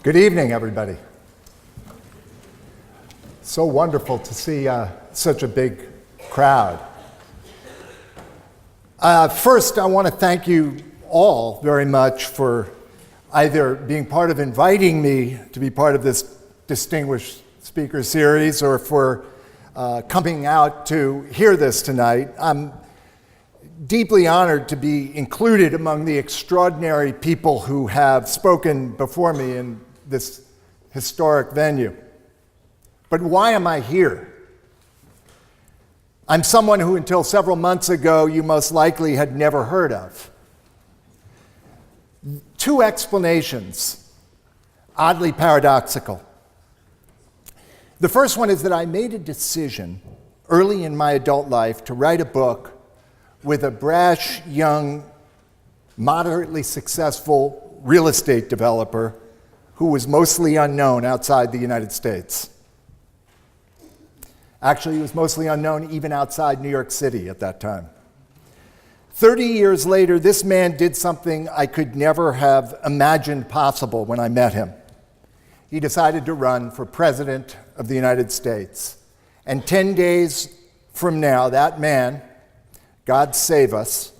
Good evening, everybody. So wonderful to see such a big crowd. First, I want to thank you all very much for either being part of inviting me to be part of this distinguished speaker series or for coming out to hear this tonight. I'm deeply honored to be included among the extraordinary people who have spoken before me in this historic venue. But why am I here? I'm someone who until several months ago you most likely had never heard of. Two explanations, oddly paradoxical. The first one is that I made a decision early in my adult life to write a book with a brash, young, moderately successful real estate developer who was mostly unknown outside the United States. Actually, he was mostly unknown even outside New York City at that time. 30 years later, this man did something I could never have imagined possible when I met him. He decided to run for president of the United States. And 10 days from now, that man, God save us,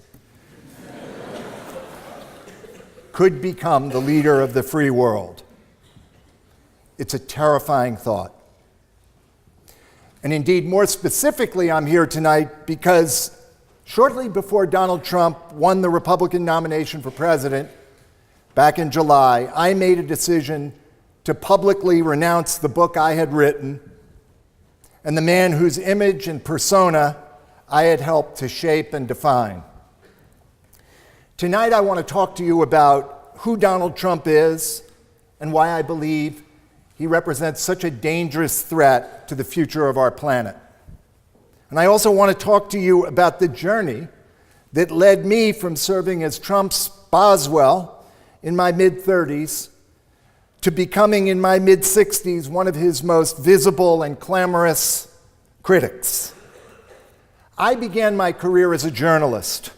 could become the leader of the free world. It's a terrifying thought. And indeed, more specifically, I'm here tonight because shortly before Donald Trump won the Republican nomination for president back in July, I made a decision to publicly renounce the book I had written and the man whose image and persona I had helped to shape and define. Tonight, I want to talk to you about who Donald Trump is and why I believe he represents such a dangerous threat to the future of our planet. And I also want to talk to you about the journey that led me from serving as Trump's Boswell in my mid-30s to becoming in my mid-60s one of his most visible and clamorous critics. I began my career as a journalist,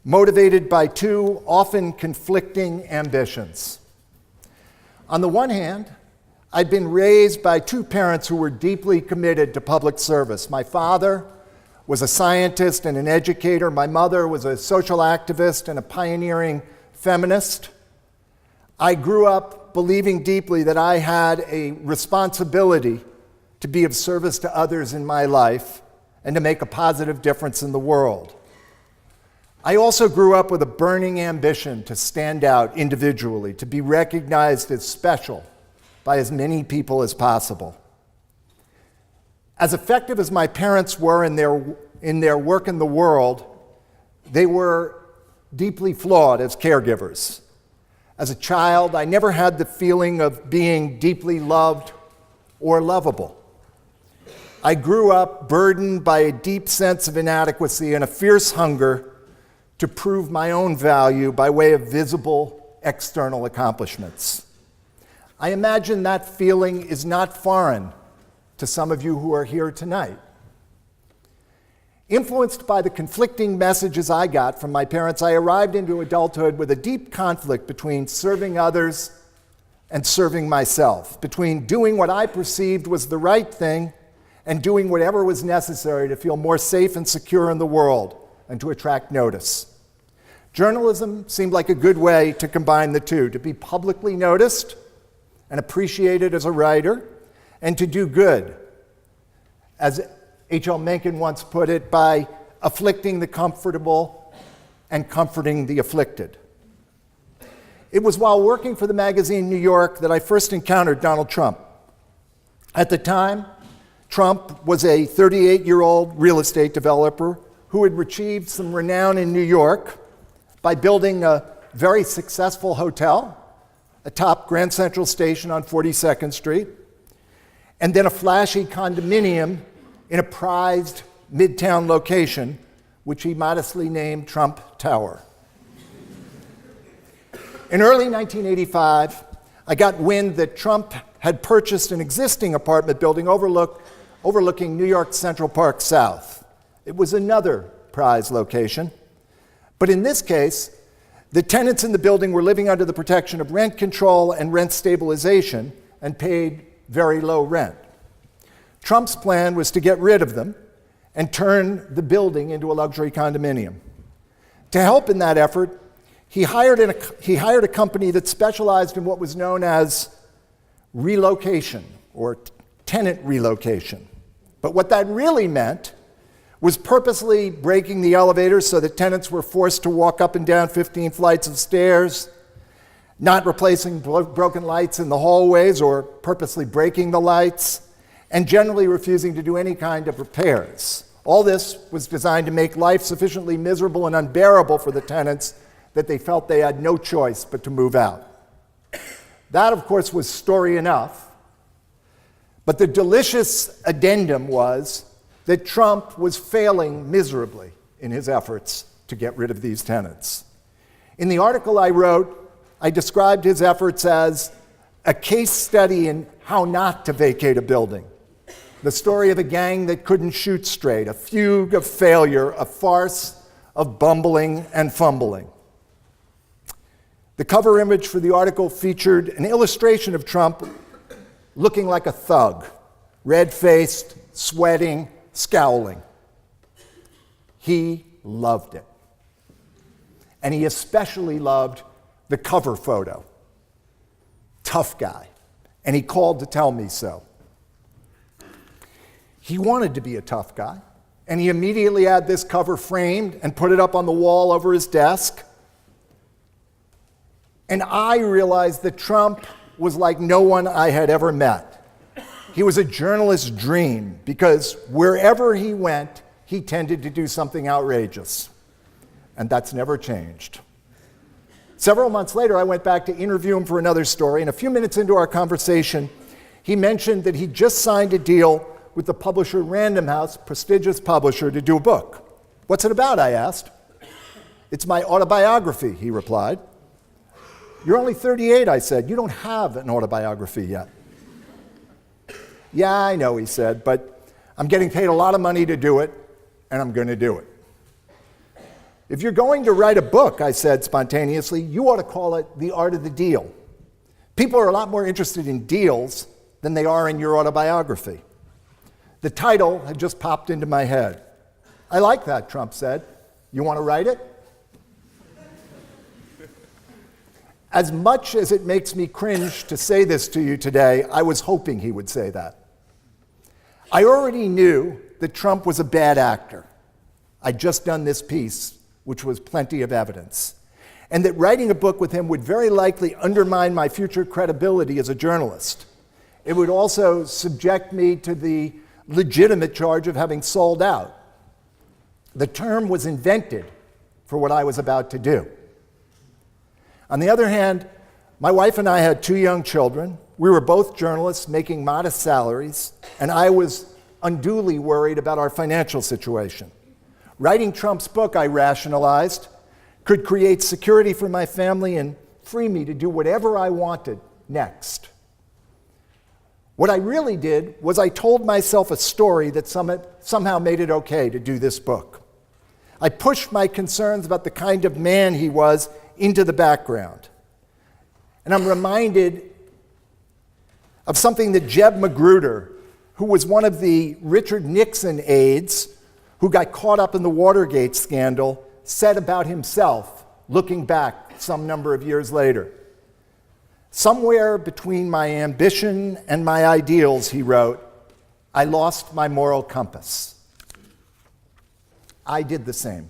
motivated by two often conflicting ambitions. On the one hand, I'd been raised by two parents who were deeply committed to public service. My father was a scientist and an educator. My mother was a social activist and a pioneering feminist. I grew up believing deeply that I had a responsibility to be of service to others in my life and to make a positive difference in the world. I also grew up with a burning ambition to stand out individually, to be recognized as special by as many people as possible. As effective as my parents were in their work in the world, they were deeply flawed as caregivers. As a child, I never had the feeling of being deeply loved or lovable. I grew up burdened by a deep sense of inadequacy and a fierce hunger to prove my own value by way of visible external accomplishments. I imagine that feeling is not foreign to some of you who are here tonight. Influenced by the conflicting messages I got from my parents, I arrived into adulthood with a deep conflict between serving others and serving myself, between doing what I perceived was the right thing and doing whatever was necessary to feel more safe and secure in the world and to attract notice. Journalism seemed like a good way to combine the two, to be publicly noticed and appreciated as a writer, and to do good, as H.L. Mencken once put it, by afflicting the comfortable and comforting the afflicted. It was while working for the magazine New York that I first encountered Donald Trump. At the time, Trump was a 38-year-old real estate developer who had achieved some renown in New York by building a very successful hotel atop Grand Central Station on 42nd Street, and then a flashy condominium in a prized midtown location, which he modestly named Trump Tower. In early 1985, I got wind that Trump had purchased an existing apartment building overlooking New York Central Park South. It was another prize location, but in this case, The tenants in the building were living under the protection of rent control and rent stabilization and paid very low rent. Trump's plan was to get rid of them and turn the building into a luxury condominium. To help in that effort, he hired a company that specialized in what was known as relocation or tenant relocation. But what that really meant was purposely breaking the elevators so that tenants were forced to walk up and down 15 flights of stairs, not replacing broken lights in the hallways or purposely breaking the lights, and generally refusing to do any kind of repairs. All this was designed to make life sufficiently miserable and unbearable for the tenants that they felt they had no choice but to move out. That, of course, was story enough, but the delicious addendum was that Trump was failing miserably in his efforts to get rid of these tenants. In the article I wrote, I described his efforts as a case study in how not to vacate a building, the story of a gang that couldn't shoot straight, a fugue of failure, a farce of bumbling and fumbling. The cover image for the article featured an illustration of Trump looking like a thug, red-faced, sweating, scowling. He loved it. And he especially loved the cover photo. Tough guy. And he called to tell me so. He wanted to be a tough guy, and he immediately had this cover framed and put it up on the wall over his desk. And I realized that Trump was like no one I had ever met. He was a journalist's dream because wherever he went, he tended to do something outrageous. And that's never changed. Several months later, I went back to interview him for another story, and a few minutes into our conversation, he mentioned that he just signed a deal with the publisher Random House, prestigious publisher, to do a book. What's it about, I asked. It's my autobiography, he replied. You're only 38, I said. You don't have an autobiography yet. Yeah, I know, he said, but I'm getting paid a lot of money to do it, and I'm going to do it. If you're going to write a book, I said spontaneously, you ought to call it The Art of the Deal. People are a lot more interested in deals than they are in your autobiography. The title had just popped into my head. I like that, Trump said. You want to write it? As much as it makes me cringe to say this to you today, I was hoping he would say that. I already knew that Trump was a bad actor. I'd just done this piece, which was plenty of evidence, and that writing a book with him would very likely undermine my future credibility as a journalist. It would also subject me to the legitimate charge of having sold out. The term was invented for what I was about to do. On the other hand, my wife and I had 2 young children. We were both journalists making modest salaries, and I was unduly worried about our financial situation. Writing Trump's book, I rationalized, could create security for my family and free me to do whatever I wanted next. What I really did was I told myself a story that somehow made it okay to do this book. I pushed my concerns about the kind of man he was into the background. And I'm reminded of something that Jeb Magruder, who was one of the Richard Nixon aides who got caught up in the Watergate scandal, said about himself, looking back some number of years later. Somewhere between my ambition and my ideals, he wrote, I lost my moral compass. I did the same.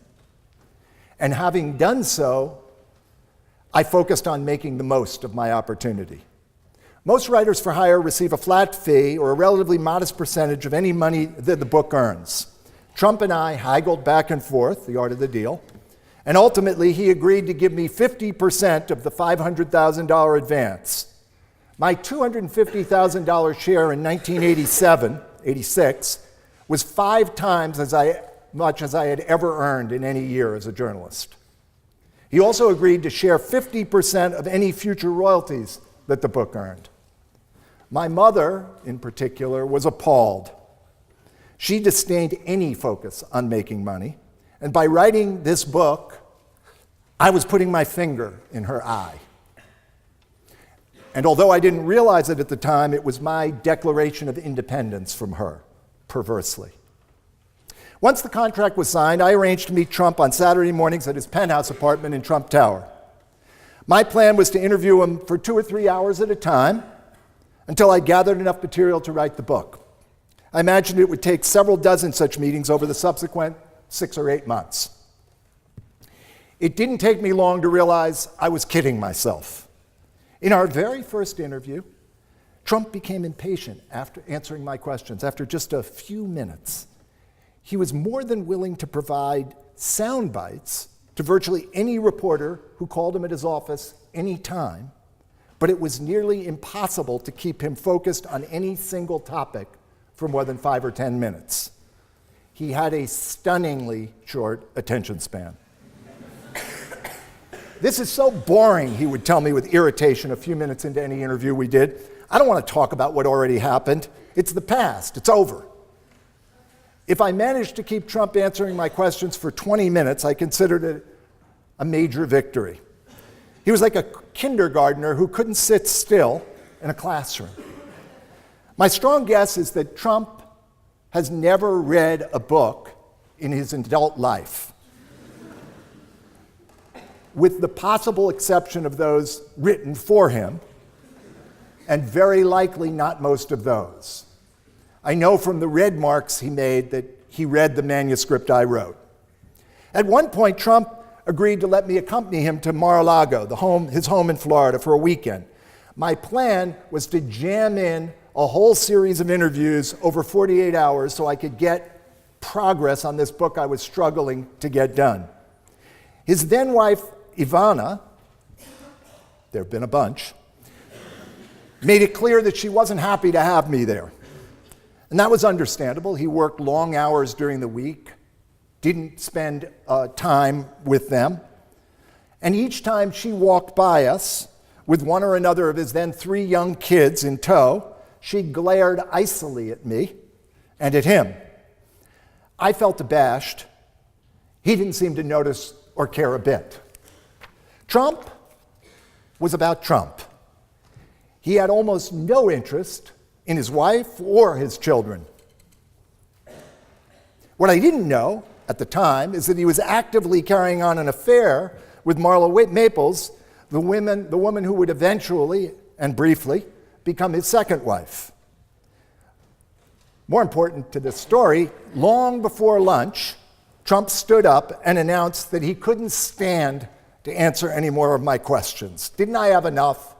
And having done so, I focused on making the most of my opportunity. Most writers for hire receive a flat fee or a relatively modest percentage of any money that the book earns. Trump and I haggled back and forth, the art of the deal, and ultimately he agreed to give me 50% of the $500,000 advance. My $250,000 share in 1986 was 5 times as much as I had ever earned in any year as a journalist. He also agreed to share 50% of any future royalties that the book earned. My mother, in particular, was appalled. She disdained any focus on making money, and by writing this book, I was putting my finger in her eye. And although I didn't realize it at the time, it was my declaration of independence from her, perversely. Once the contract was signed, I arranged to meet Trump on Saturday mornings at his penthouse apartment in Trump Tower. My plan was to interview him for 2 or 3 hours at a time until I gathered enough material to write the book. I imagined it would take several dozen such meetings over the subsequent 6 or 8 months. It didn't take me long to realize I was kidding myself. In our very first interview, Trump became impatient after answering my questions. After just a few minutes, he was more than willing to provide sound bites to virtually any reporter who called him at his office any time, but it was nearly impossible to keep him focused on any single topic for more than 5 or 10 minutes. He had a stunningly short attention span. This is so boring, he would tell me with irritation a few minutes into any interview we did. I don't want to talk about what already happened. It's the past. It's over. If I managed to keep Trump answering my questions for 20 minutes, I considered it a major victory. He was like a kindergartner who couldn't sit still in a classroom. My strong guess is that Trump has never read a book in his adult life, with the possible exception of those written for him, and very likely not most of those. I know from the red marks he made that he read the manuscript I wrote. At one point, Trump agreed to let me accompany him to Mar-a-Lago, his home in Florida, for a weekend. My plan was to jam in a whole series of interviews over 48 hours so I could get progress on this book I was struggling to get done. His then-wife, Ivana, there have been a bunch, made it clear that she wasn't happy to have me there. And that was understandable. He worked long hours during the week, didn't spend time with them. And each time she walked by us with one or another of his then 3 young kids in tow, she glared icily at me and at him. I felt abashed. He didn't seem to notice or care a bit. Trump was about Trump. He had almost no interest in his wife or his children. What I didn't know at the time is that he was actively carrying on an affair with Marla Maples, the woman who would eventually and briefly become his second wife. More important to this story, long before lunch, Trump stood up and announced that he couldn't stand to answer any more of my questions. Didn't I have enough?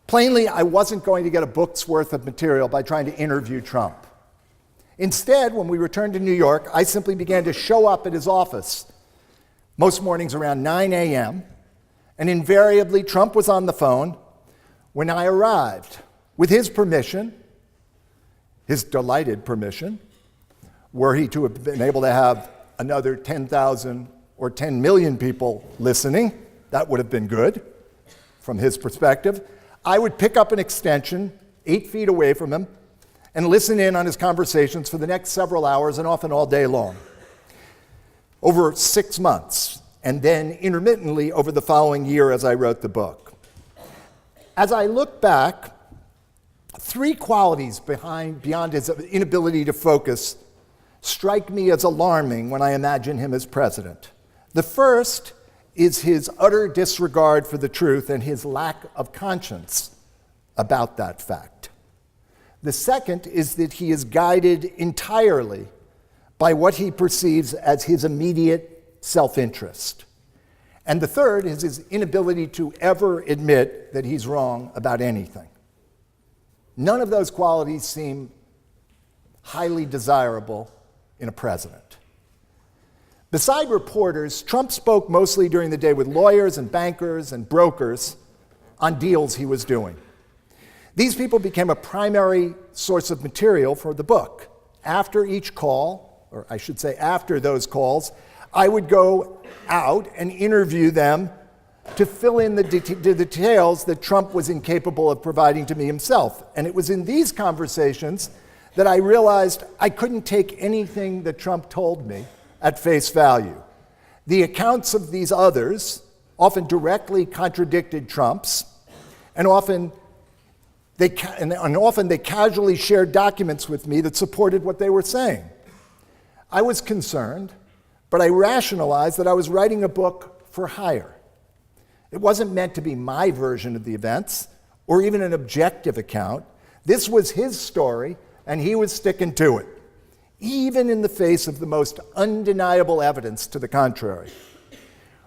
Plainly, I wasn't going to get a book's worth of material by trying to interview Trump. Instead, when we returned to New York, I simply began to show up at his office, most mornings around 9 a.m., and invariably Trump was on the phone when I arrived. With his permission, his delighted permission, were he to have been able to have another 10,000 or 10 million people listening, that would have been good from his perspective. I would pick up an extension 8 feet away from him and listen in on his conversations for the next several hours and often all day long, over 6 months, and then intermittently over the following year as I wrote the book. As I look back, 3 qualities beyond his inability to focus strike me as alarming when I imagine him as president. The first is his utter disregard for the truth and his lack of conscience about that fact. The second is that he is guided entirely by what he perceives as his immediate self-interest. And the third is his inability to ever admit that he's wrong about anything. None of those qualities seem highly desirable in a president. Beside reporters, Trump spoke mostly during the day with lawyers and bankers and brokers on deals he was doing. These people became a primary source of material for the book. After each call, or I should say after those calls, I would go out and interview them to fill in the details that Trump was incapable of providing to me himself. And it was in these conversations that I realized I couldn't take anything that Trump told me at face value. The accounts of these others often directly contradicted Trump's, and often they casually shared documents with me that supported what they were saying. I was concerned, but I rationalized that I was writing a book for hire. It wasn't meant to be my version of the events, or even an objective account. This was his story, and he was sticking to it, even in the face of the most undeniable evidence to the contrary.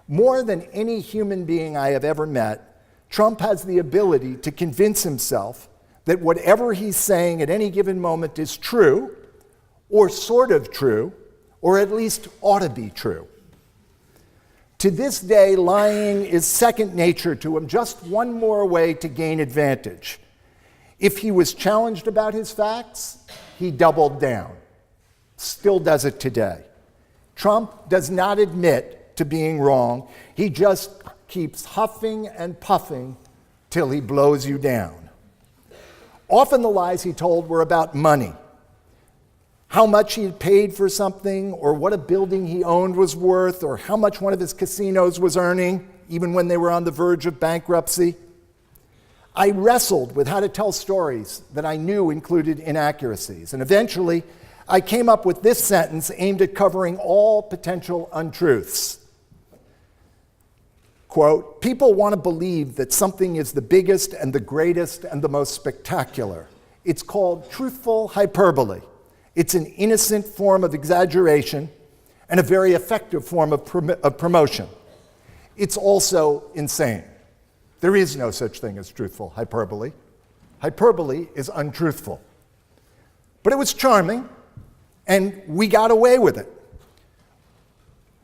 More than any human being I have ever met, Trump has the ability to convince himself that whatever he's saying at any given moment is true, or sort of true, or at least ought to be true. To this day, lying is second nature to him, just one more way to gain advantage. If he was challenged about his facts, he doubled down. Still does it today. Trump does not admit to being wrong. He just keeps huffing and puffing till he blows you down. Often the lies he told were about money, how much he had paid for something, or what a building he owned was worth, or how much one of his casinos was earning, even when they were on the verge of bankruptcy. I wrestled with how to tell stories that I knew included inaccuracies, and eventually I came up with this sentence aimed at covering all potential untruths. Quote, "People want to believe that something is the biggest and the greatest and the most spectacular. It's called truthful hyperbole. It's an innocent form of exaggeration and a very effective form of promotion. It's also insane. There is no such thing as truthful hyperbole. Hyperbole is untruthful." But it was charming, and we got away with it.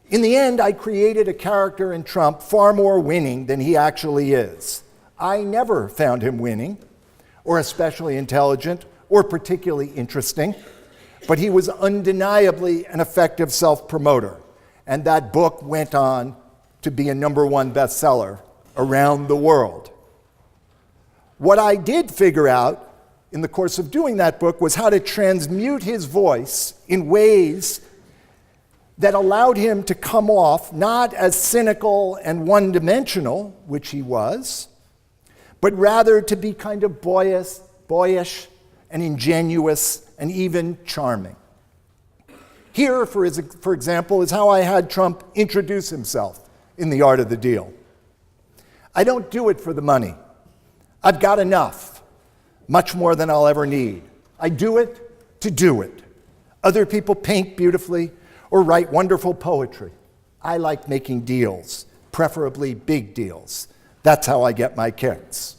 In the end, I created a character in Trump far more winning than he actually is. I never found him winning, or especially intelligent, or particularly interesting, but he was undeniably an effective self-promoter, and that book went on to be a #1 bestseller around the world. What I did figure out in the course of doing that book was how to transmute his voice in ways that allowed him to come off not as cynical and one-dimensional, which he was, but rather to be kind of boyish and ingenuous and even charming. Here, for example, is how I had Trump introduce himself in The Art of the Deal. "I don't do it for the money. I've got enough, much more than I'll ever need. I do it to do it. Other people paint beautifully or write wonderful poetry. I like making deals, preferably big deals. That's how I get my kicks."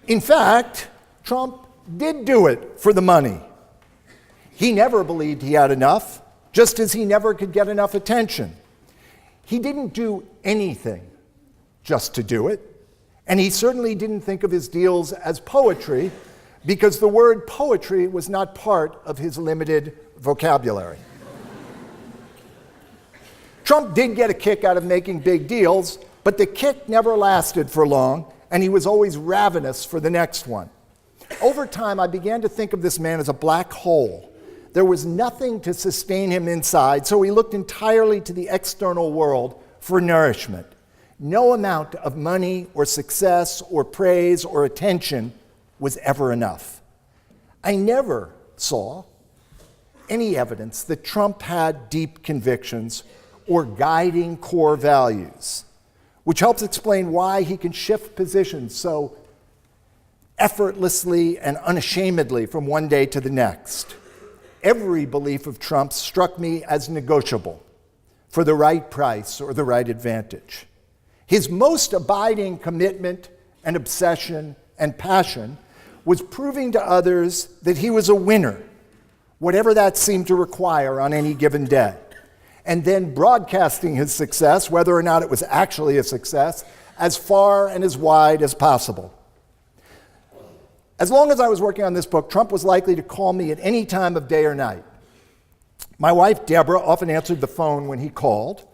In fact, Trump did do it for the money. He never believed he had enough, just as he never could get enough attention. He didn't do anything just to do it, and he certainly didn't think of his deals as poetry, because the word poetry was not part of his limited vocabulary. Trump did get a kick out of making big deals, but the kick never lasted for long, and he was always ravenous for the next one. Over time, I began to think of this man as a black hole. There was nothing to sustain him inside, so he looked entirely to the external world for nourishment. No amount of money or success or praise or attention was ever enough. I never saw any evidence that Trump had deep convictions or guiding core values, which helps explain why he can shift positions so effortlessly and unashamedly from one day to the next. Every belief of Trump's struck me as negotiable for the right price or the right advantage. His most abiding commitment and obsession and passion was proving to others that he was a winner, whatever that seemed to require on any given day, and then broadcasting his success, whether or not it was actually a success, as far and as wide as possible. As long as I was working on this book, Trump was likely to call me at any time of day or night. My wife, Deborah, often answered the phone when he called.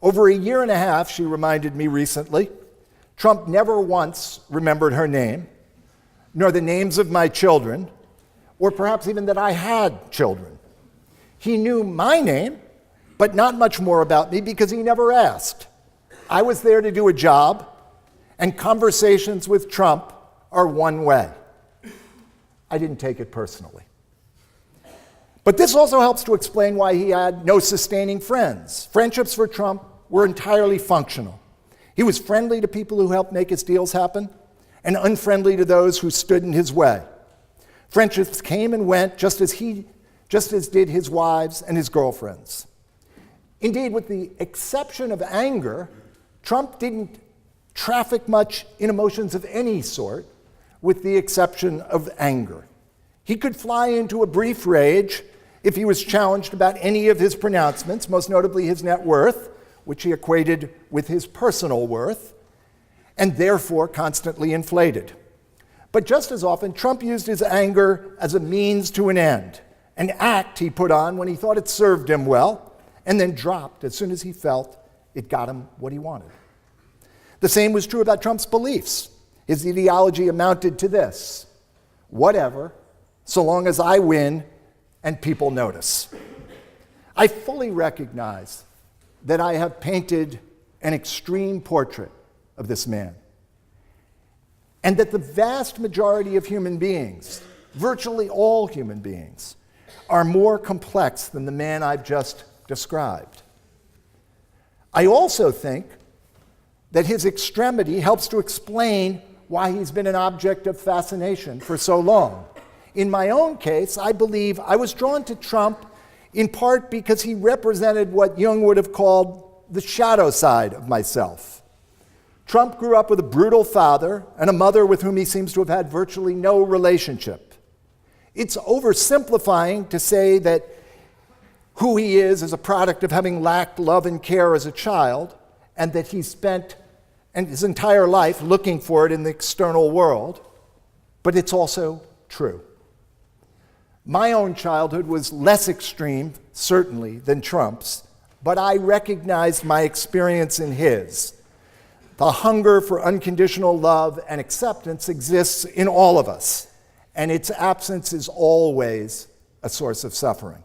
Over a year and a half, she reminded me recently, Trump never once remembered her name, nor the names of my children, or perhaps even that I had children. He knew my name, but not much more about me because he never asked. I was there to do a job, and conversations with Trump are one way. I didn't take it personally. But this also helps to explain why he had no sustaining friends. Friendships for Trump were entirely functional. He was friendly to people who helped make his deals happen, and unfriendly to those who stood in his way. Friendships came and went just as did his wives and his girlfriends. Indeed, with the exception of anger, Trump didn't traffic much in emotions of any sort, with the exception of anger. He could fly into a brief rage if he was challenged about any of his pronouncements, most notably his net worth, which he equated with his personal worth, and therefore constantly inflated. But just as often, Trump used his anger as a means to an end, an act he put on when he thought it served him well, and then dropped as soon as he felt it got him what he wanted. The same was true about Trump's beliefs. His ideology amounted to this: whatever, so long as I win and people notice. I fully recognize that I have painted an extreme portrait of this man, and that the vast majority of human beings, virtually all human beings, are more complex than the man I've just described. I also think that his extremity helps to explain why he's been an object of fascination for so long. In my own case, I believe I was drawn to Trump in part because he represented what Jung would have called the shadow side of myself. Trump grew up with a brutal father and a mother with whom he seems to have had virtually no relationship. It's oversimplifying to say that who he is a product of having lacked love and care as a child, and that he spent his entire life looking for it in the external world, but it's also true. My own childhood was less extreme, certainly, than Trump's, but I recognized my experience in his. The hunger for unconditional love and acceptance exists in all of us, and its absence is always a source of suffering.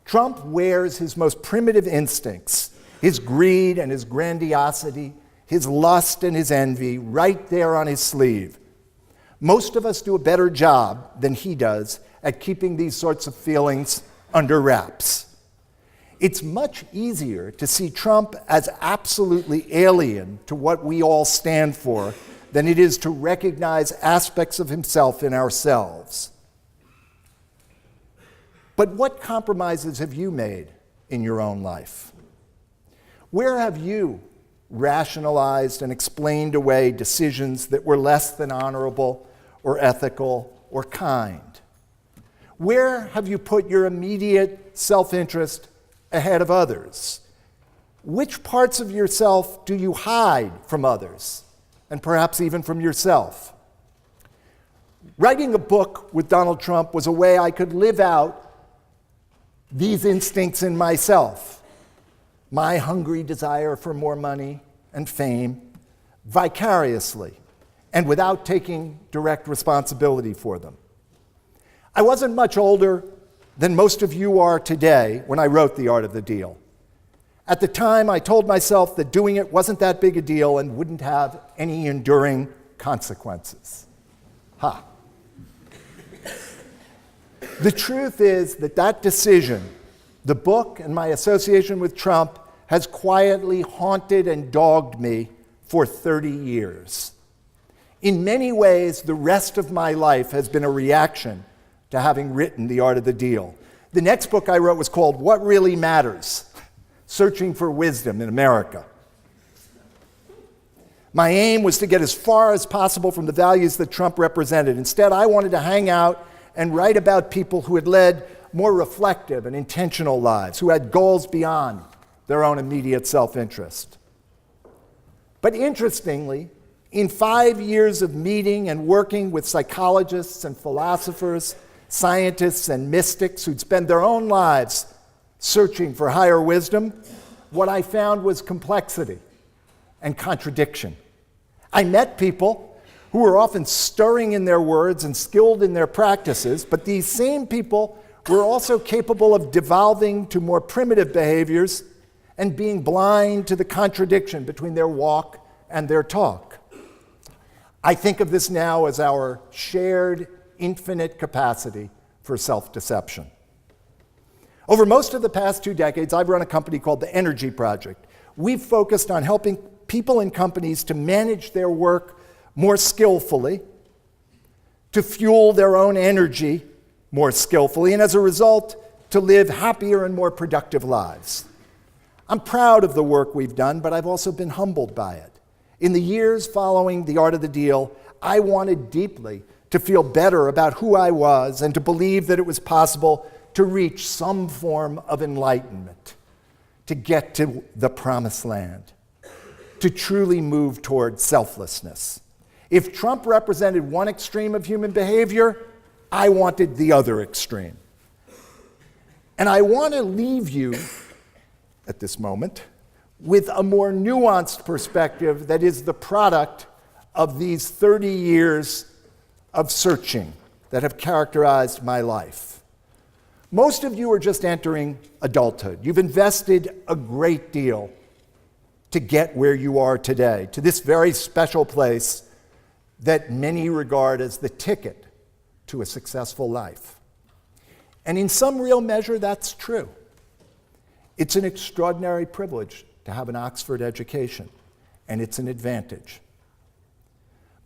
Trump wears his most primitive instincts, his greed and his grandiosity, his lust and his envy, right there on his sleeve. Most of us do a better job than he does at keeping these sorts of feelings under wraps. It's much easier to see Trump as absolutely alien to what we all stand for than it is to recognize aspects of himself in ourselves. But what compromises have you made in your own life? Where have you rationalized and explained away decisions that were less than honorable or ethical or kind? Where have you put your immediate self-interest ahead of others? Which parts of yourself do you hide from others, and perhaps even from yourself? Writing a book with Donald Trump was a way I could live out these instincts in myself, my hungry desire for more money and fame, vicariously, and without taking direct responsibility for them. I wasn't much older than most of you are today when I wrote The Art of the Deal. At the time, I told myself that doing it wasn't that big a deal and wouldn't have any enduring consequences. Ha! The truth is that decision, the book and my association with Trump, has quietly haunted and dogged me for 30 years. In many ways, the rest of my life has been a reaction to having written The Art of the Deal. The next book I wrote was called What Really Matters: Searching for Wisdom in America. My aim was to get as far as possible from the values that Trump represented. Instead, I wanted to hang out and write about people who had led more reflective and intentional lives, who had goals beyond their own immediate self-interest. But interestingly, in 5 years of meeting and working with psychologists and philosophers, scientists and mystics who'd spend their own lives searching for higher wisdom, what I found was complexity and contradiction. I met people who were often stirring in their words and skilled in their practices, but these same people we're also capable of devolving to more primitive behaviors and being blind to the contradiction between their walk and their talk. I think of this now as our shared infinite capacity for self-deception. Over most of the past 2 decades, I've run a company called the Energy Project. We've focused on helping people and companies to manage their work more skillfully, to fuel their own energy more skillfully, and as a result, to live happier and more productive lives. I'm proud of the work we've done, but I've also been humbled by it. In the years following The Art of the Deal, I wanted deeply to feel better about who I was and to believe that it was possible to reach some form of enlightenment, to get to the promised land, to truly move toward selflessness. If Trump represented one extreme of human behavior, I wanted the other extreme. And I want to leave you at this moment with a more nuanced perspective that is the product of these 30 years of searching that have characterized my life. Most of you are just entering adulthood. You've invested a great deal to get where you are today, to this very special place that many regard as the ticket to a successful life. And in some real measure, that's true. It's an extraordinary privilege to have an Oxford education, and it's an advantage.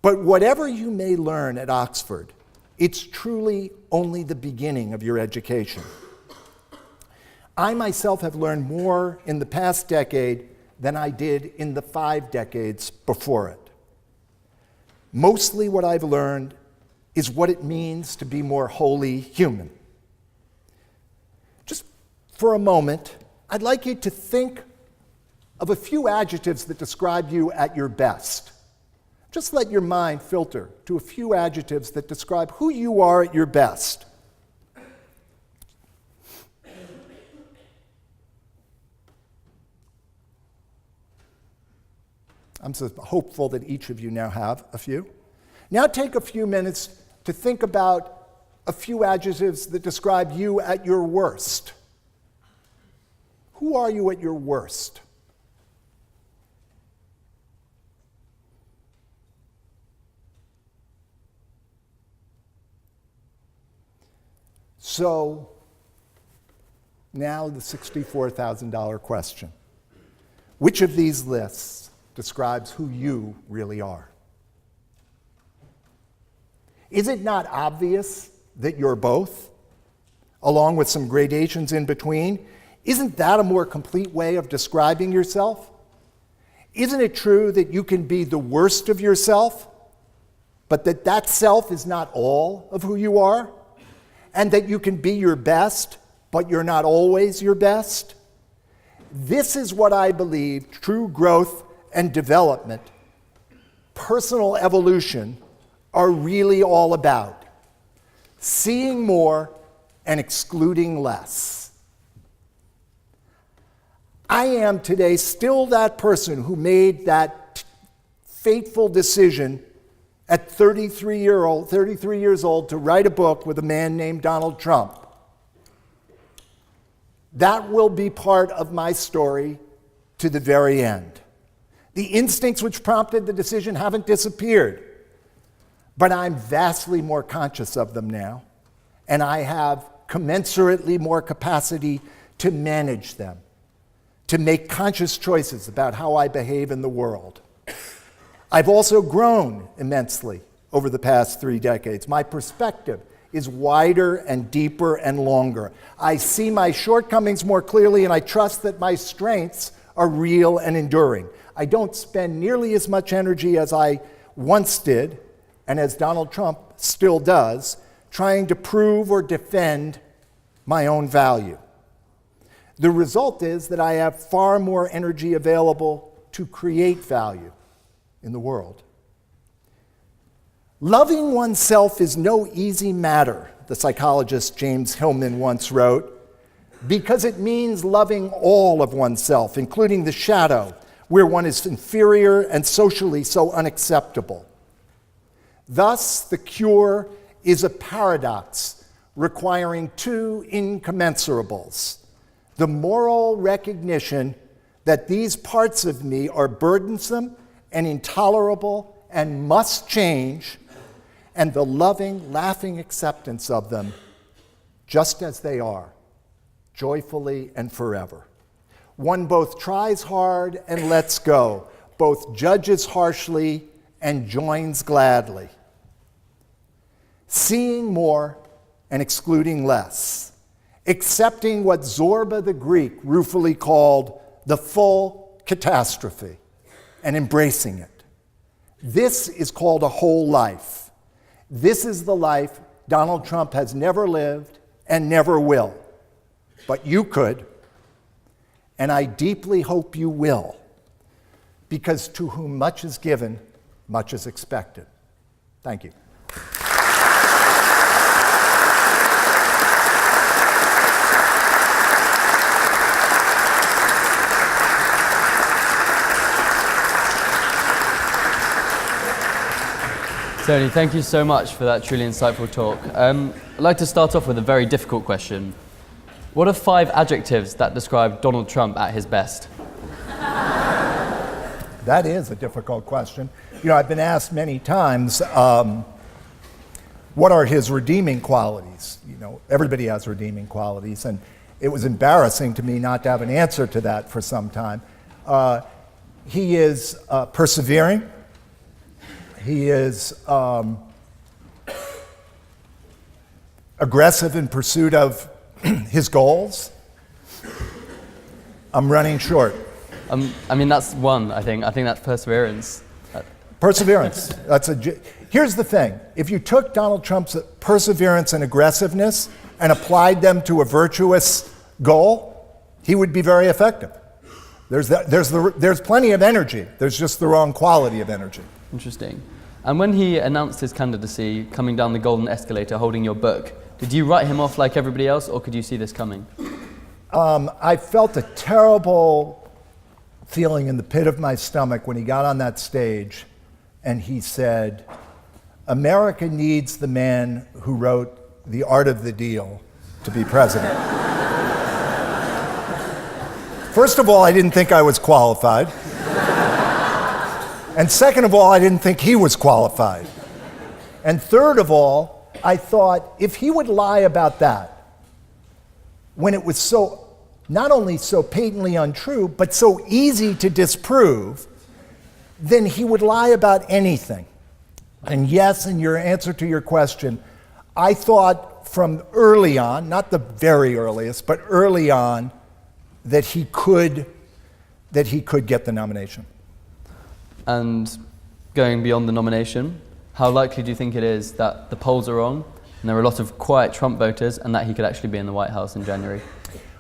But whatever you may learn at Oxford, it's truly only the beginning of your education. I myself have learned more in the past decade than I did in the 5 decades before it. Mostly what I've learned is what it means to be more wholly human. Just for a moment, I'd like you to think of a few adjectives that describe you at your best. Just let your mind filter to a few adjectives that describe who you are at your best. I'm so hopeful that each of you now have a few. Now take a few minutes to think about a few adjectives that describe you at your worst. Who are you at your worst? So, now the $64,000 question. Which of these lists describes who you really are? Is it not obvious that you're both, along with some gradations in between? Isn't that a more complete way of describing yourself? Isn't it true that you can be the worst of yourself, but that self is not all of who you are? And that you can be your best, but you're not always your best? This is what I believe true growth and development, personal evolution, are really all about. Seeing more and excluding less. I am today still that person who made that fateful decision at 33 years old to write a book with a man named Donald Trump. That will be part of my story to the very end. The instincts which prompted the decision haven't disappeared, but I'm vastly more conscious of them now, and I have commensurately more capacity to manage them, to make conscious choices about how I behave in the world. I've also grown immensely over the past 3 decades. My perspective is wider and deeper and longer. I see my shortcomings more clearly, and I trust that my strengths are real and enduring. I don't spend nearly as much energy as I once did, and as Donald Trump still does, trying to prove or defend my own value. The result is that I have far more energy available to create value in the world. Loving oneself is no easy matter, the psychologist James Hillman once wrote, because it means loving all of oneself, including the shadow, where one is inferior and socially so unacceptable. Thus, the cure is a paradox requiring two incommensurables: the moral recognition that these parts of me are burdensome and intolerable and must change, and the loving, laughing acceptance of them just as they are, joyfully and forever. One both tries hard and lets go, both judges harshly and joins gladly, seeing more and excluding less, accepting what Zorba the Greek ruefully called the full catastrophe and embracing it. This is called a whole life. This is the life Donald Trump has never lived and never will. But you could, and I deeply hope you will, because to whom much is given, much is expected. Thank you. Tony, thank you so much for that truly insightful talk. I'd like to start off with a very difficult question. What are 5 adjectives that describe Donald Trump at his best? That is a difficult question. You know, I've been asked many times, what are his redeeming qualities? You know, everybody has redeeming qualities, and it was embarrassing to me not to have an answer to that for some time. He is persevering. He is aggressive in pursuit of his goals. I'm running short. I mean, that's one, I think. I think that's perseverance. Perseverance. Here's the thing. If you took Donald Trump's perseverance and aggressiveness and applied them to a virtuous goal, he would be very effective. There's plenty of energy. There's just the wrong quality of energy. Interesting. And when he announced his candidacy, coming down the golden escalator holding your book, did you write him off like everybody else, or could you see this coming? I felt a terrible feeling in the pit of my stomach when he got on that stage and he said, "America needs the man who wrote The Art of the Deal to be president." First of all, I didn't think I was qualified. And second of all, I didn't think he was qualified. And third of all, I thought, if he would lie about that, when it was so, not only so patently untrue, but so easy to disprove, then he would lie about anything. And yes, in your answer to your question, I thought from early on, not the very earliest, but early on, that he could get the nomination. And going beyond the nomination, how likely do you think it is that the polls are wrong and there are a lot of quiet Trump voters and that he could actually be in the White House in January?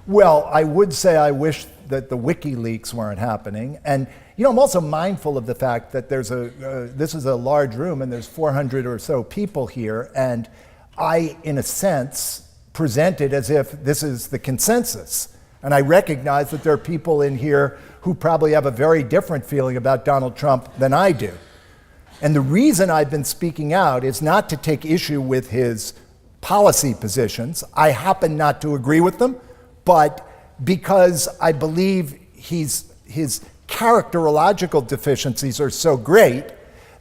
Well, I would say I wish that the WikiLeaks weren't happening. And, you know, I'm also mindful of the fact that this is a large room and there's 400 or so people here. And I, in a sense, present it as if this is the consensus. And I recognize that there are people in here who probably have a very different feeling about Donald Trump than I do. And the reason I've been speaking out is not to take issue with his policy positions. I happen not to agree with them, but because I believe his characterological deficiencies are so great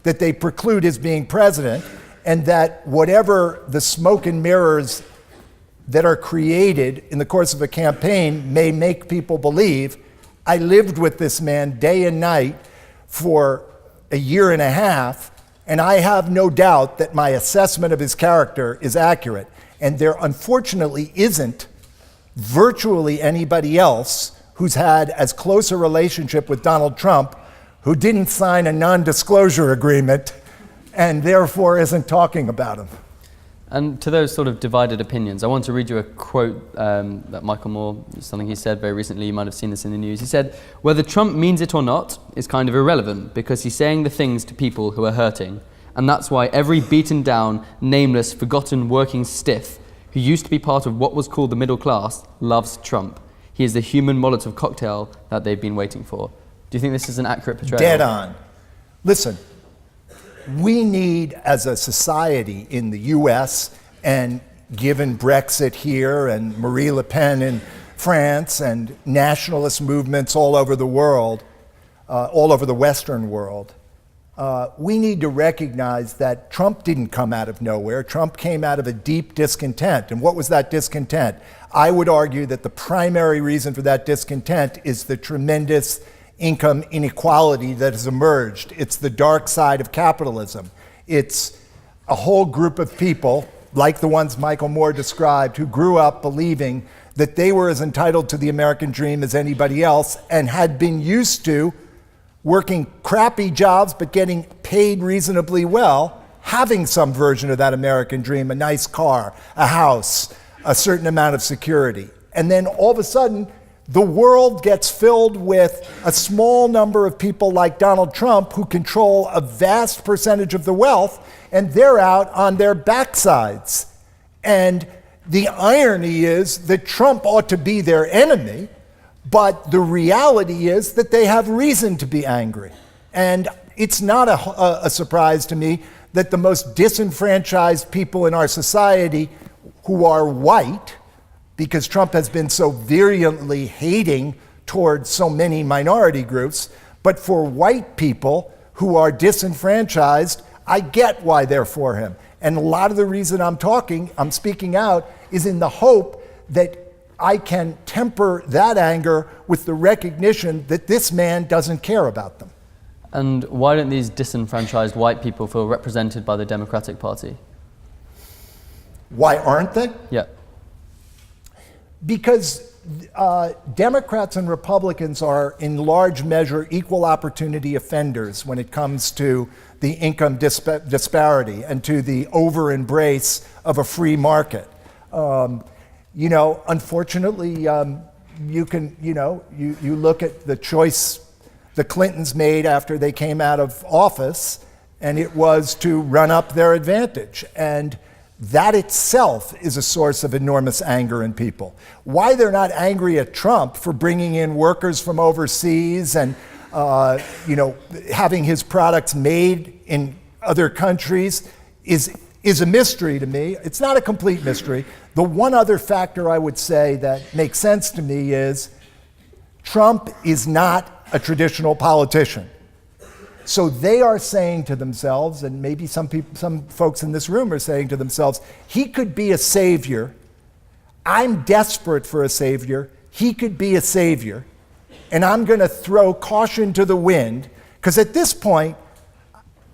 that they preclude his being president, and that whatever the smoke and mirrors that are created in the course of a campaign may make people believe. I lived with this man day and night for a year and a half, and I have no doubt that my assessment of his character is accurate. And there unfortunately isn't virtually anybody else who's had as close a relationship with Donald Trump who didn't sign a non-disclosure agreement and therefore isn't talking about him. And to those sort of divided opinions, I want to read you a quote that Michael Moore, something he said very recently, you might have seen this in the news. He said, "Whether Trump means it or not is kind of irrelevant because he's saying the things to people who are hurting. And that's why every beaten down, nameless, forgotten working stiff who used to be part of what was called the middle class loves Trump. He is the human Molotov cocktail that they've been waiting for." Do you think this is an accurate portrayal? Dead on. Listen. We need, as a society in the US and given Brexit here and Marie Le Pen in France and nationalist movements all over the world, all over the Western world, we need to recognize that Trump didn't come out of nowhere. Trump came out of a deep discontent. And what was that discontent? I would argue that the primary reason for that discontent is the tremendous income inequality that has emerged. It's the dark side of capitalism. It's a whole group of people, like the ones Michael Moore described, who grew up believing that they were as entitled to the American dream as anybody else and had been used to working crappy jobs but getting paid reasonably well, having some version of that American dream, a nice car, a house, a certain amount of security. And then all of a sudden, the world gets filled with a small number of people like Donald Trump who control a vast percentage of the wealth, and they're out on their backsides. And the irony is that Trump ought to be their enemy, but the reality is that they have reason to be angry. And it's not a surprise to me that the most disenfranchised people in our society who are white, because Trump has been so virulently hating towards so many minority groups, but for white people who are disenfranchised, I get why they're for him. And a lot of the reason I'm speaking out, is in the hope that I can temper that anger with the recognition that this man doesn't care about them. And why don't these disenfranchised white people feel represented by the Democratic Party? Why aren't they? Yeah. Because Democrats and Republicans are in large measure equal opportunity offenders when it comes to the income disparity and to the over-embrace of a free market. Unfortunately, you look at the choice the Clintons made after they came out of office, and it was to run up their advantage. And that itself is a source of enormous anger in people. Why they're not angry at Trump for bringing in workers from overseas and having his products made in other countries is a mystery to me. It's not a complete mystery. The one other factor I would say that makes sense to me is Trump is not a traditional politician. So they are saying to themselves, and maybe some folks in this room are saying to themselves, he could be a savior. I'm desperate for a savior. He could be a savior. And I'm going to throw caution to the wind, because at this point,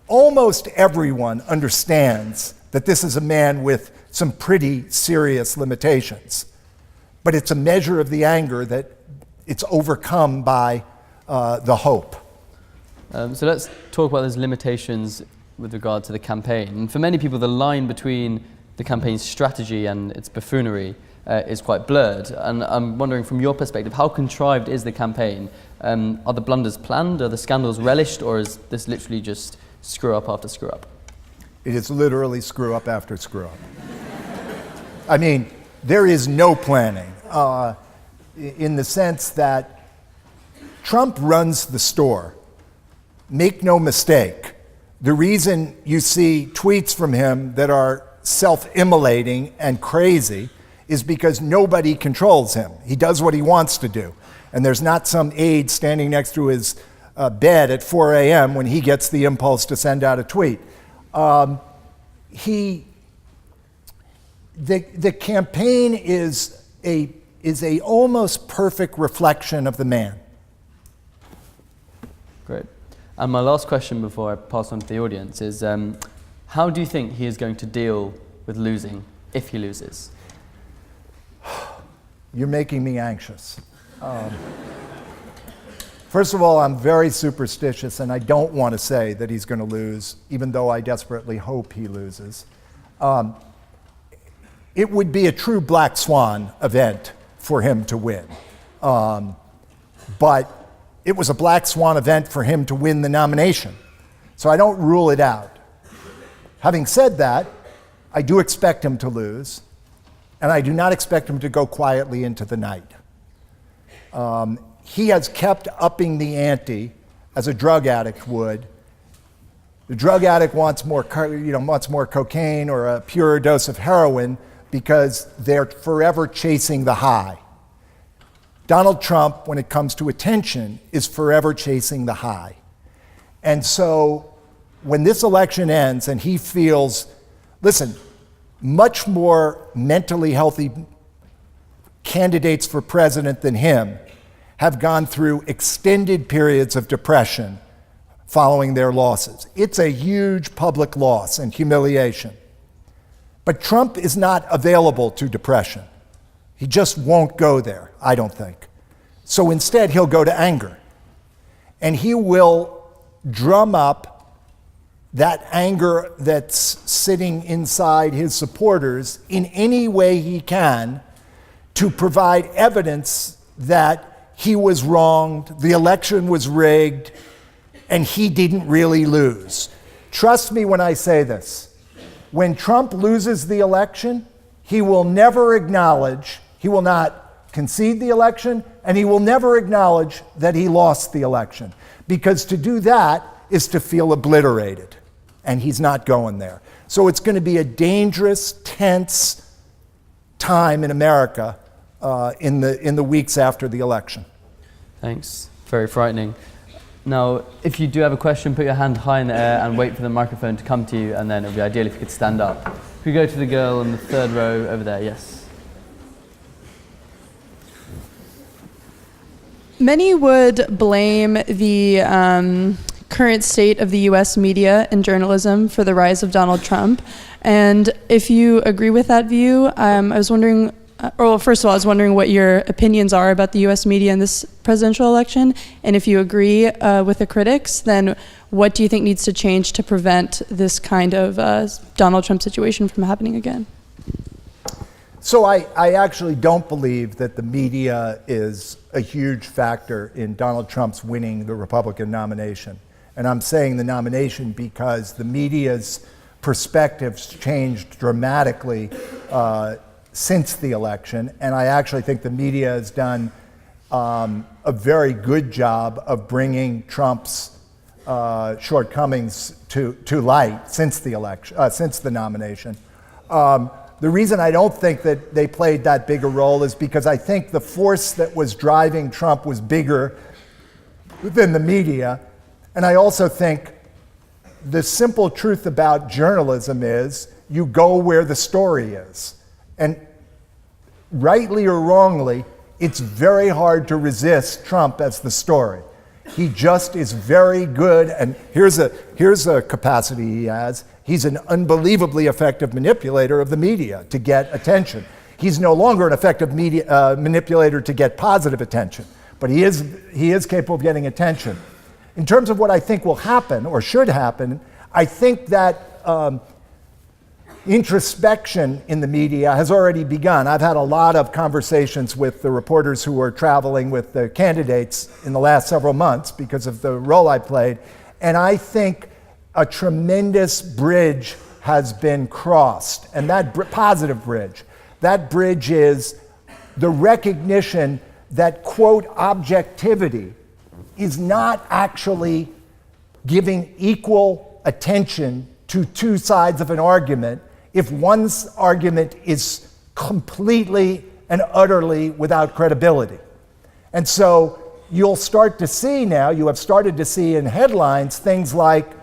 almost everyone understands that this is a man with some pretty serious limitations. But it's a measure of the anger that it's overcome by the hope. So let's talk about those limitations with regard to the campaign. And for many people, the line between the campaign's strategy and its buffoonery is quite blurred. And I'm wondering, from your perspective, how contrived is the campaign? Are the blunders planned? Are the scandals relished? Or is this literally just screw up after screw up? It is literally screw up after screw up. I mean, there is no planning in the sense that Trump runs the store. Make no mistake, the reason you see tweets from him that are self-immolating and crazy is because nobody controls him. He does what he wants to do. And there's not some aide standing next to his bed at 4 a.m. when he gets the impulse to send out a tweet. The campaign is a almost perfect reflection of the man. Great. And my last question before I pass on to the audience is, how do you think he is going to deal with losing, if he loses? You're making me anxious. First of all, I'm very superstitious, and I don't want to say that he's going to lose, even though I desperately hope he loses. It would be a true black swan event for him to win. But it was a black swan event for him to win the nomination. So I don't rule it out. Having said that, I do expect him to lose, and I do not expect him to go quietly into the night. He has kept upping the ante as a drug addict would. The drug addict wants more cocaine or a pure dose of heroin because they're forever chasing the high. Donald Trump, when it comes to attention, is forever chasing the high. And so when this election ends and he feels, listen, much more mentally healthy candidates for president than him have gone through extended periods of depression following their losses. It's a huge public loss and humiliation. But Trump is not available to depression. He just won't go there, I don't think. So instead, he'll go to anger. And he will drum up that anger that's sitting inside his supporters in any way he can to provide evidence that he was wronged, the election was rigged, and he didn't really lose. Trust me when I say this. When Trump loses the election, he will never acknowledge, he will not concede the election, and he will never acknowledge that he lost the election. Because to do that is to feel obliterated, and he's not going there. So it's going to be a dangerous, tense time in America in the weeks after the election. Thanks. Very frightening. Now, if you do have a question, put your hand high in the air and wait for the microphone to come to you, and then it would be ideal if you could stand up. If we go to the girl in the third row over there, yes. Many would blame the current state of the U.S. media and journalism for the rise of Donald Trump. And if you agree with that view, I was wondering, first of all, I was wondering what your opinions are about the U.S. media in this presidential election. And if you agree with the critics, then what do you think needs to change to prevent this kind of Donald Trump situation from happening again? So I actually don't believe that the media is a huge factor in Donald Trump's winning the Republican nomination. And I'm saying the nomination because the media's perspectives changed dramatically since the election, and I actually think the media has done a very good job of bringing Trump's shortcomings to light since the election, since the nomination. The reason I don't think that they played that big a role is because I think the force that was driving Trump was bigger than the media, and I also think the simple truth about journalism is you go where the story is. And rightly or wrongly, it's very hard to resist Trump as the story. He just is very good, and here's a capacity he has. He's an unbelievably effective manipulator of the media to get attention. He's no longer an effective manipulator to get positive attention, but he is capable of getting attention. In terms of what I think will happen or should happen, I think that introspection in the media has already begun. I've had a lot of conversations with the reporters who are traveling with the candidates in the last several months because of the role I played, and I think a tremendous bridge has been crossed, and that positive bridge. That bridge is the recognition that, quote, objectivity is not actually giving equal attention to two sides of an argument if one's argument is completely and utterly without credibility. And so you'll start to see now, you have started to see in headlines things like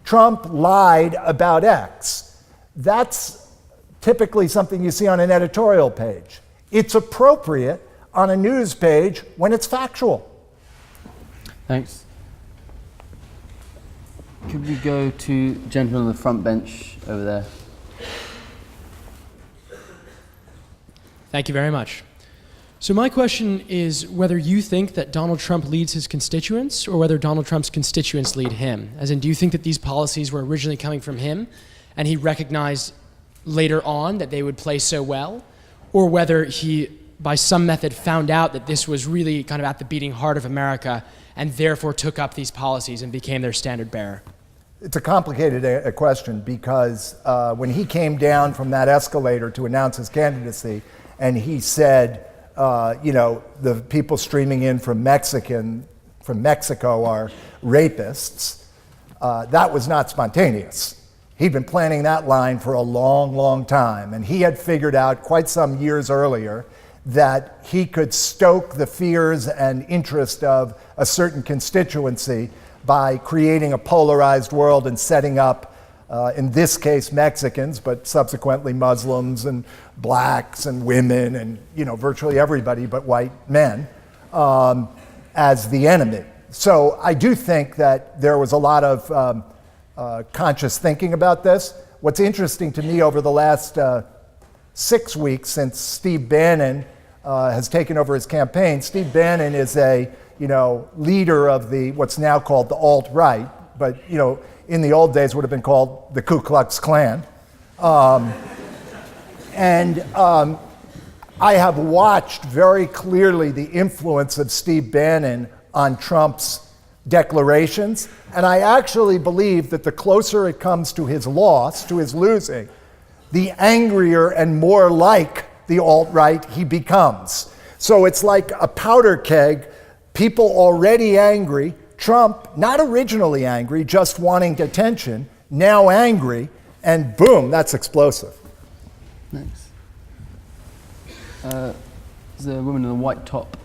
Trump lied about X. That's typically something you see on an editorial page. It's appropriate on a news page when it's factual. Thanks. Could we go to the gentleman on the front bench over there? Thank you very much. So my question is whether you think that Donald Trump leads his constituents or whether Donald Trump's constituents lead him. As in, do you think that these policies were originally coming from him and he recognized later on that they would play so well, or whether he, by some method, found out that this was really kind of at the beating heart of America and therefore took up these policies and became their standard bearer? It's a complicated question because when he came down from that escalator to announce his candidacy and he said, the people streaming in from Mexico are rapists, that was not spontaneous. He'd been planning that line for a long, long time, and he had figured out quite some years earlier that he could stoke the fears and interest of a certain constituency by creating a polarized world and setting up, in this case, Mexicans, but subsequently Muslims and blacks and women and virtually everybody but white men as the enemy. So I do think that there was a lot of conscious thinking about this. What's interesting to me over the last 6 weeks since Steve Bannon has taken over his campaign, Steve Bannon is a leader of the what's now called the alt-right, but in the old days would have been called the Ku Klux Klan. I have watched very clearly the influence of Steve Bannon on Trump's declarations, and I actually believe that the closer it comes to his loss, to his losing, the angrier and more like the alt-right he becomes. So it's like a powder keg, people already angry, Trump, not originally angry, just wanting attention, now angry, and boom, that's explosive. Thanks. There's a woman in a white top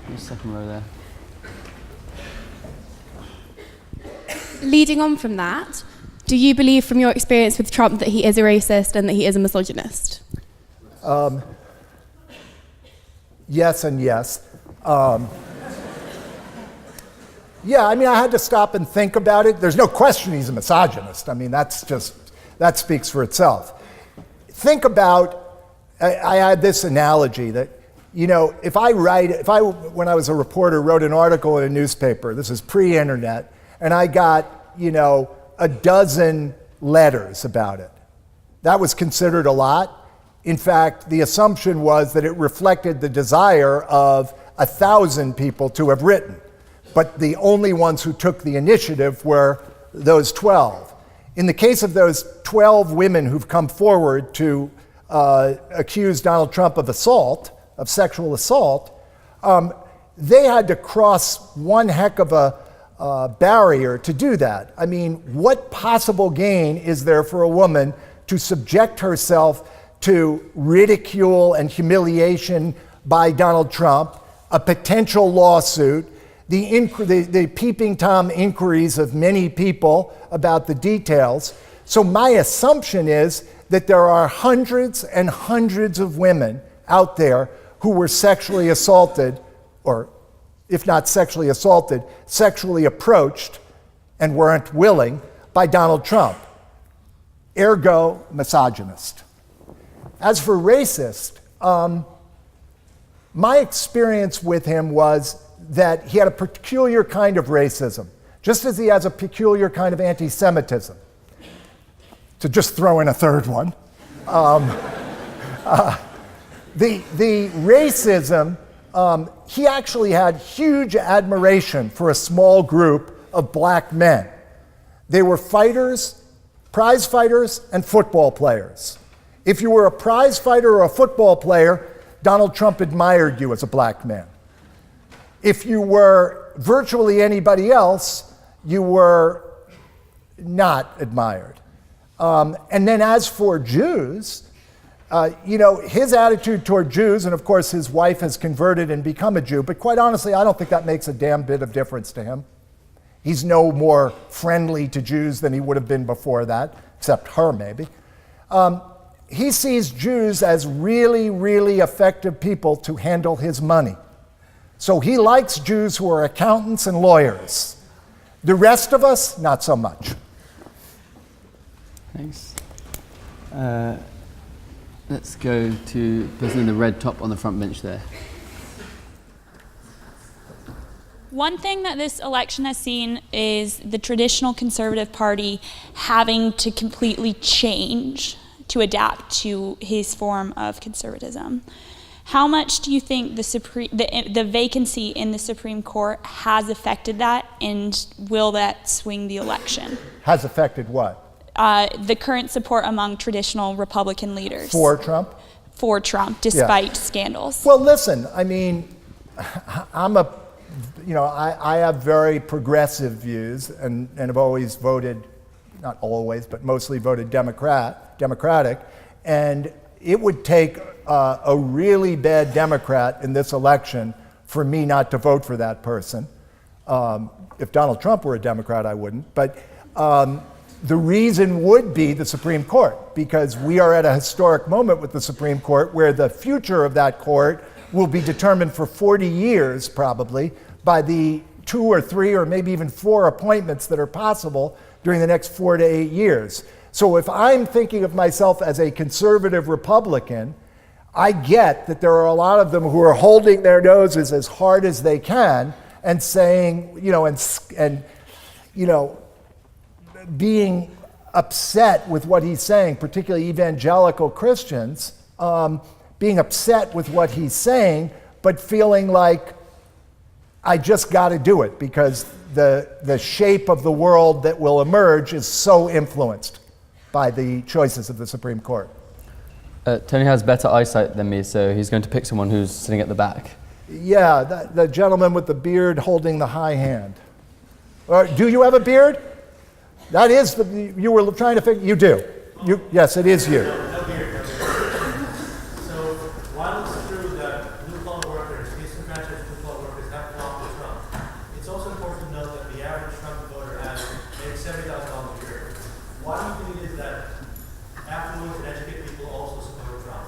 in the second row there. Leading on from that, do you believe from your experience with Trump that he is a racist and that he is a misogynist? Yes and yes. Yeah, I mean, I had to stop and think about it. There's no question he's a misogynist. I mean, that speaks for itself. Think about, I had this analogy that, if I, when I was a reporter, wrote an article in a newspaper, this is pre-internet, and I got, a dozen letters about it. That was considered a lot. In fact, the assumption was that it reflected the desire of 1,000 people to have written. But the only ones who took the initiative were those 12. In the case of those 12 women who've come forward to accuse Donald Trump of assault, of sexual assault, they had to cross one heck of a barrier to do that. I mean, what possible gain is there for a woman to subject herself to ridicule and humiliation by Donald Trump, a potential lawsuit, the peeping Tom inquiries of many people about the details? So my assumption is that there are hundreds and hundreds of women out there who were sexually assaulted, or if not sexually assaulted, sexually approached and weren't willing by Donald Trump. Ergo, misogynist. As for racist, my experience with him was that he had a peculiar kind of racism, just as he has a peculiar kind of anti-Semitism. To just throw in a third one. The racism, he actually had huge admiration for a small group of black men. They were fighters, prize fighters, and football players. If you were a prize fighter or a football player, Donald Trump admired you as a black man. If you were virtually anybody else, you were not admired. And then as for Jews, his attitude toward Jews, and of course his wife has converted and become a Jew, but quite honestly, I don't think that makes a damn bit of difference to him. He's no more friendly to Jews than he would have been before that, except her maybe. He sees Jews as really, really effective people to handle his money. So he likes Jews who are accountants and lawyers. The rest of us, not so much. Thanks. Let's go to the person in the red top on the front bench there. One thing that this election has seen is the traditional Conservative Party having to completely change to adapt to his form of conservatism. How much do you think the vacancy in the Supreme Court has affected that, and will that swing the election? Has affected what? The current support among traditional Republican leaders. For Trump? For Trump, despite scandals. Well, listen, I mean, I have very progressive views and have always voted not always, but mostly voted Democratic, and it would take a really bad Democrat in this election for me not to vote for that person. If Donald Trump were a Democrat, I wouldn't. But the reason would be the Supreme Court, because we are at a historic moment with the Supreme Court where the future of that court will be determined for 40 years, probably, by the 2 or 3 or maybe even 4 appointments that are possible during the next 4 to 8 years. So if I'm thinking of myself as a conservative Republican, I get that there are a lot of them who are holding their noses as hard as they can and saying, being upset with what he's saying, particularly evangelical Christians, being upset with what he's saying, but feeling like, I just got to do it because the shape of the world that will emerge is so influenced by the choices of the Supreme Court. Tony has better eyesight than me, so he's going to pick someone who's sitting at the back. Yeah, the gentleman with the beard holding the high hand. Do you have a beard? That is, you were trying to figure, you do. Yes, it is you. No beard. So while it's true that blue-collar workers, disenfranchised blue-collar workers have flocked to Trump, it's also important to note that the average Trump voter has made $70,000 a year. Why do you think it is that affluent and educated people also support Trump?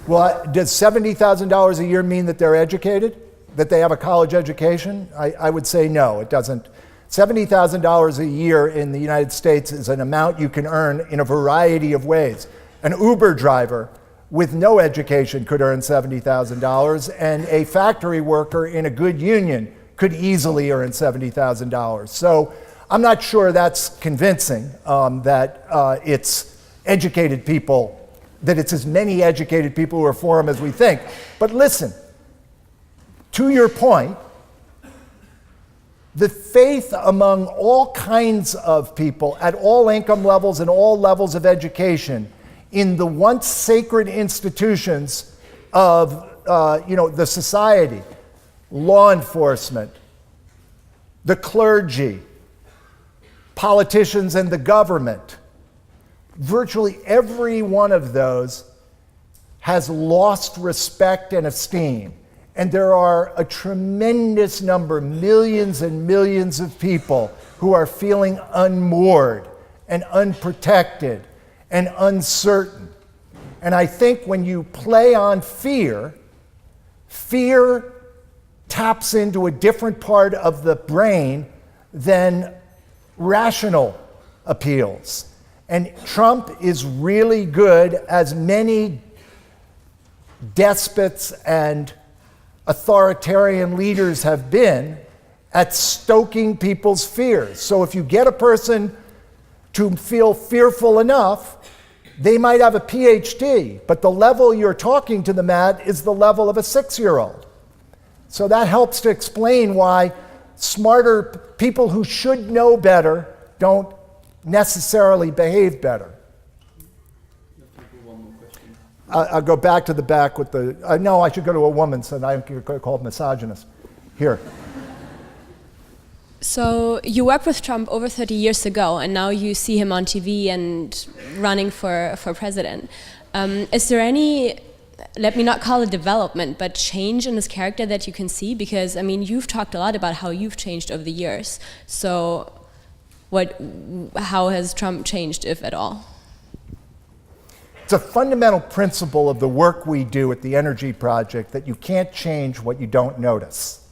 Well, does $70,000 a year mean that they're educated? That they have a college education? I would say no, it doesn't. $70,000 a year in the United States is an amount you can earn in a variety of ways. An Uber driver with no education could earn $70,000, and a factory worker in a good union could easily earn $70,000. So I'm not sure that's convincing, that it's educated people, that it's as many educated people who are for him as we think. But listen, to your point, the faith among all kinds of people at all income levels and all levels of education in the once sacred institutions of the society, law enforcement, the clergy, politicians and the government, virtually every one of those has lost respect and esteem. And there are a tremendous number, millions and millions of people who are feeling unmoored and unprotected and uncertain. And I think when you play on fear, fear taps into a different part of the brain than rational appeals. And Trump is really good, as many despots and authoritarian leaders have been, at stoking people's fears. So if you get a person to feel fearful enough, they might have a PhD, but the level you're talking to them at is the level of a 6-year-old. So that helps to explain why smarter people who should know better don't necessarily behave better. I'll go back to the back with the, no, I should go to a woman, so I'm called misogynist. Here. So you worked with Trump over 30 years ago, and now you see him on TV and running for president. Is there any, let me not call it development, but change in his character that you can see? Because, I mean, you've talked a lot about how you've changed over the years. So how has Trump changed, if at all? It's a fundamental principle of the work we do at the Energy Project that you can't change what you don't notice.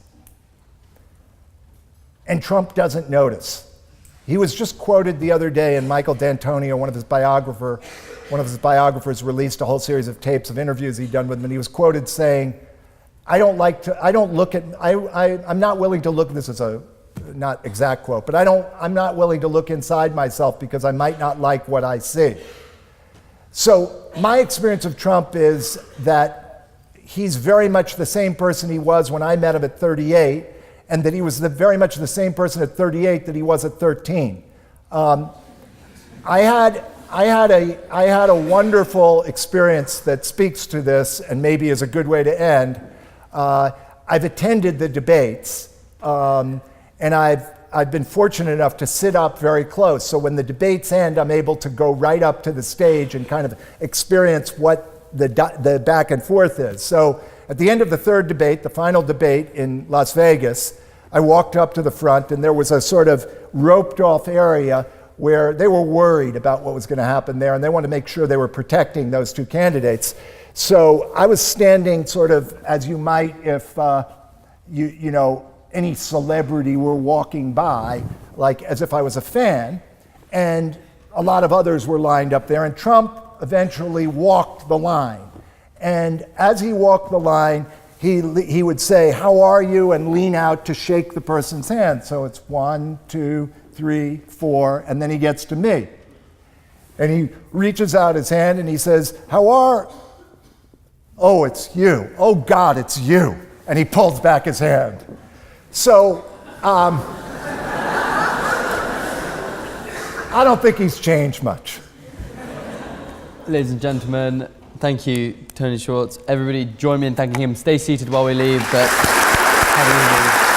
And Trump doesn't notice. He was just quoted the other day, and Michael D'Antonio, one of his biographers, released a whole series of tapes of interviews he'd done with him, and he was quoted saying, I'm not willing to look, this is a not exact quote, but I'm not willing to look inside myself because I might not like what I see. So my experience of Trump is that he's very much the same person he was when I met him at 38, and that he was very much the same person at 38 that he was at 13. I had a wonderful experience that speaks to this, and maybe is a good way to end. I've attended the debates, and I've I've been fortunate enough to sit up very close. So when the debates end, I'm able to go right up to the stage and kind of experience what the back and forth is. So at the end of the third debate, the final debate in Las Vegas, I walked up to the front and there was a sort of roped off area where they were worried about what was going to happen there and they wanted to make sure they were protecting those two candidates. So I was standing sort of as you might if you know, any celebrity were walking by, like as if I was a fan, and a lot of others were lined up there, and Trump eventually walked the line. And as he walked the line, he would say, "How are you?" and lean out to shake the person's hand. So it's 1, 2, 3, 4, and then he gets to me. And he reaches out his hand and he says, "How are?" "Oh, it's you. Oh God, it's you." And he pulls back his hand. So, I don't think he's changed much. Ladies and gentlemen, thank you, Tony Schwartz. Everybody join me in thanking him. Stay seated while we leave, but have a good evening.